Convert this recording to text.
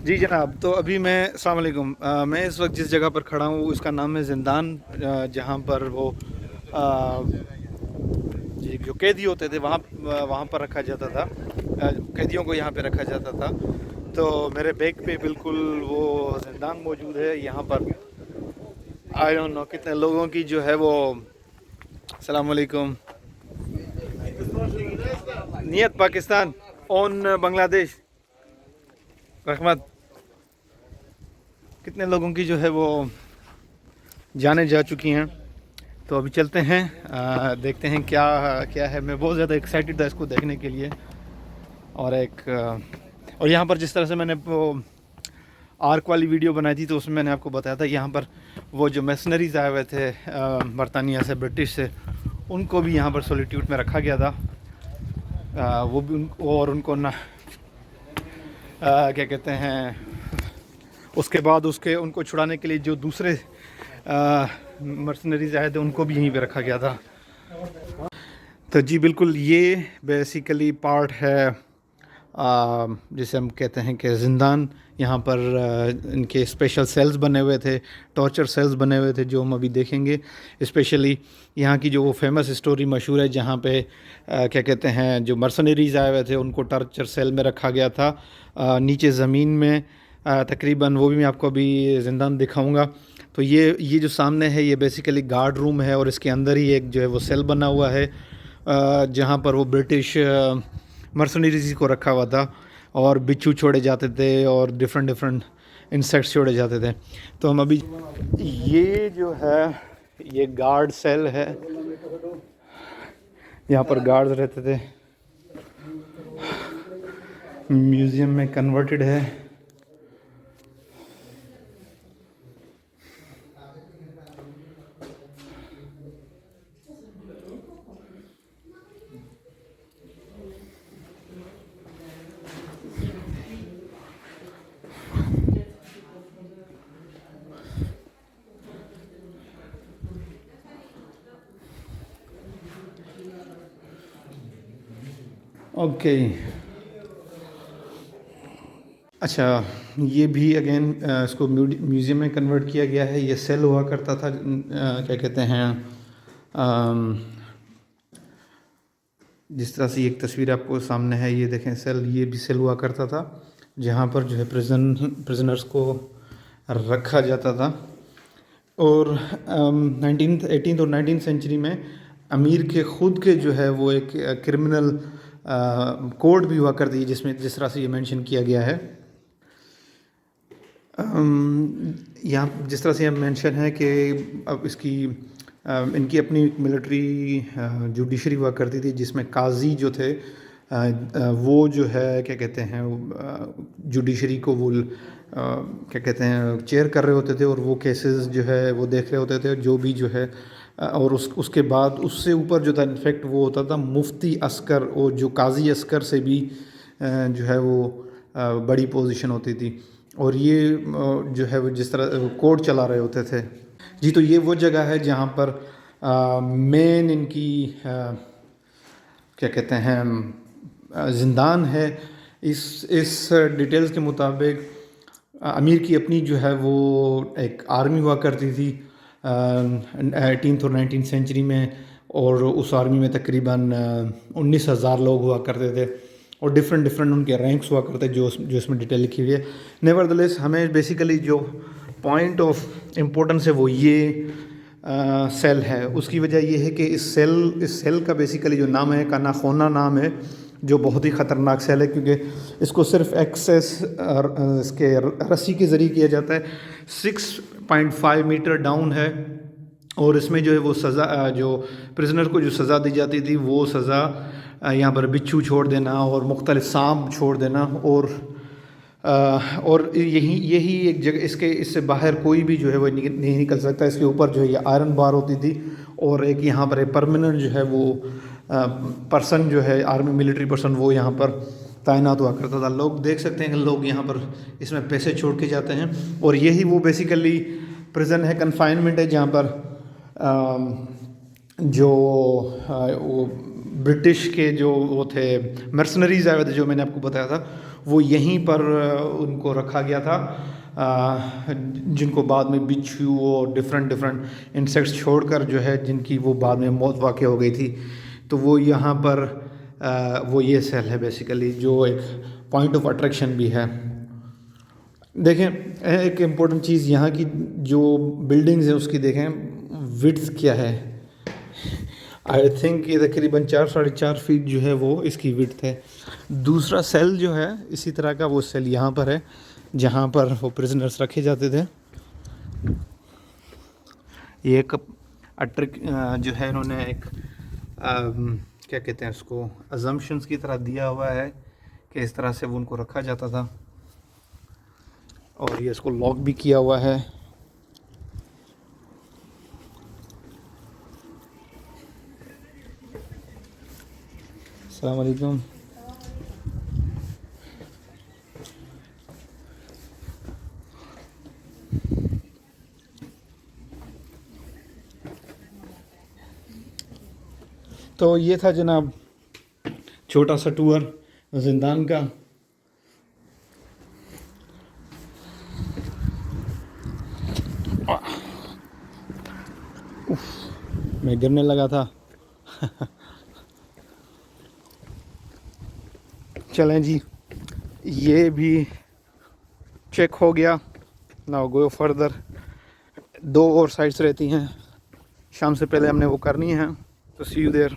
जी जनाब, तो अभी मैं अस्सलाम वालेकुम, मैं इस वक्त जिस जगह पर खड़ा हूँ उसका नाम है ज़िंदान, जहाँ पर वो जी जो कैदी होते थे वहाँ वहाँ पर रखा जाता था। कैदियों को यहाँ पे रखा जाता था। तो मेरे बैग पे बिल्कुल वो ज़िंदान मौजूद है। यहाँ पर आई डोंट नो कितने लोगों की जो है वो अस्सलाम वालेकुम नियत पाकिस्तान ऑन बांग्लादेश रहमत, कितने लोगों की जो है वो जाने जा चुकी हैं। तो अभी चलते हैं, देखते हैं क्या क्या है। मैं बहुत ज़्यादा एक्साइटेड था इसको देखने के लिए। और और यहाँ पर जिस तरह से मैंने वो आर्क वाली वीडियो बनाई थी तो उसमें मैंने आपको बताया था यहाँ पर वो जो मिशनरीज़ आए हुए थे बरतानिया से, ब्रिटिश से, उनको भी यहाँ पर सॉलिट्यूड में रखा गया था। वो भी और उनको ना क्या कहते हैं, उसके बाद उनको छुड़ाने के लिए जो दूसरे मर्सनरीज आए थे उनको भी यहीं पे रखा गया था। तो जी बिल्कुल, ये बेसिकली पार्ट है जिसे हम कहते हैं कि ज़िंदान। यहाँ पर इनके स्पेशल सेल्स बने हुए थे, टॉर्चर सेल्स बने हुए थे, जो हम अभी देखेंगे। स्पेशली यहाँ की जो वो फेमस स्टोरी मशहूर है जहाँ पे क्या कहते हैं, जो मर्सनरीज आए हुए थे उनको टॉर्चर सेल में रखा गया था, नीचे ज़मीन में तकरीबन। वो भी मैं आपको अभी ज़िंदान दिखाऊंगा। तो ये जो सामने है ये बेसिकली गार्ड रूम है और इसके अंदर ही एक जो है वो सेल बना हुआ है जहाँ पर वो ब्रिटिश मर्सनरीज को रखा हुआ था और बिच्छू छोड़े जाते थे और डिफरेंट डिफरेंट इंसेक्ट्स छोड़े जाते थे। तो हम अभी ये जो है ये गार्ड सेल है, यहाँ पर गार्ड्स रहते थे। म्यूज़ियम में कन्वर्टेड है। ओके, अच्छा, ये भी अगेन इसको म्यूज़ियम में कन्वर्ट किया गया है। ये सेल हुआ करता था, क्या कहते हैं, जिस तरह से एक तस्वीर आपको सामने है, ये देखें सेल, ये भी सेल हुआ करता था जहाँ पर जो है प्रिजनर्स को रखा जाता था। और 19th और 19th सेंचुरी में अमीर के ख़ुद के जो है वो एक क्रिमिनल कोड भी हुआ करती है जिसमें जिस तरह से ये मेंशन किया गया है। यहाँ जिस तरह से यहाँ मेंशन है कि अब इनकी अपनी मिलिट्री जुडिशरी हुआ करती थी जिसमें काजी जो थे वो जो है क्या कहते हैं, जुडिशरी को वो क्या कहते हैं चेयर कर रहे होते थे और वो केसेस जो है वो देख रहे होते थे जो भी जो है। और उसके बाद उससे ऊपर जो था इनफैक्ट वो होता था मुफ्ती अस्कर, और जो काजी अस्कर से भी जो है वो बड़ी पोजीशन होती थी। और ये जो है वो जिस तरह कोर्ट चला रहे होते थे। जी, तो ये वो जगह है जहाँ पर मेन इनकी क्या कहते हैं ज़िंदान है। इस डिटेल्स के मुताबिक अमीर की अपनी जो है वो एक आर्मी हुआ करती थी 18th और 19th सेंचुरी में, और उस आर्मी में तकरीबन 19,000 लोग हुआ करते थे और डिफरेंट डिफरेंट उनके रैंक्स हुआ करते जो इसमें डिटेल लिखी हुई है। नेवरदलेस हमें बेसिकली जो पॉइंट ऑफ इम्पोर्टेंस है वो ये सेल है। उसकी वजह ये है कि इस सेल का बेसिकली जो नाम है कानाखोना नाम है, जो बहुत ही ख़तरनाक सेल है क्योंकि इसको सिर्फ एक्सेस इसके रस्सी के ज़रिए किया जाता है। 6.5 मीटर डाउन है और इसमें जो है वो सज़ा, जो प्रिजनर को जो सज़ा दी जाती थी वो सज़ा यहाँ पर बिच्छू छोड़ देना और मुख्तलिफ सांप छोड़ देना, और यही एक जगह, इससे बाहर कोई भी जो है वो नहीं निकल सकता। इसके ऊपर जो है ये आयरन बार होती थी और एक यहाँ पर एक परमानेंट जो है वो पर्सन जो है आर्मी मिलिट्री पर्सन वो यहाँ पर तैनात हुआ करता था। लोग देख सकते हैं कि लोग यहाँ पर इसमें पैसे छोड़ के जाते हैं और यही वो बेसिकली प्रिजन है, कन्फाइनमेंट है जहाँ पर जो वो ब्रिटिश के जो वो थे मर्सनरीज आए हुए थे जो मैंने आपको बताया था वो यहीं पर उनको रखा गया था, जिनको बाद में बिच्छू और डिफरेंट इंसेक्ट्स छोड़कर जो है जिनकी वो बाद में मौत वाक़ हो गई थी, तो वो यहाँ पर वो ये सेल है बेसिकली, जो एक पॉइंट ऑफ अट्रैक्शन भी है। देखें एक इम्पोर्टेंट चीज़ यहाँ की जो बिल्डिंग्स हैं उसकी देखें विड्थ क्या है। आई थिंक ये तकरीबन 4-4.5 फीट जो है वो इसकी विड्थ है। दूसरा सेल जो है इसी तरह का वो सेल यहाँ पर है जहाँ पर वो प्रिजनर्स रखे जाते थे। ये एक अट्रैक्ट जो है इन्होंने एक क्या कहते हैं उसको, अजम्पशंस की तरह दिया हुआ है कि इस तरह से वो उनको रखा जाता था, और ये इसको लॉक भी किया हुआ है। अस्सलाम वालेकुम। तो ये था जनाब छोटा सा टूर ज़िंदान का। मैं गिरने लगा था। चलें जी, ये भी चेक हो गया। Now go further. 2 और साइड्स रहती हैं, शाम से पहले हमने वो करनी है, तो सी यू देयर।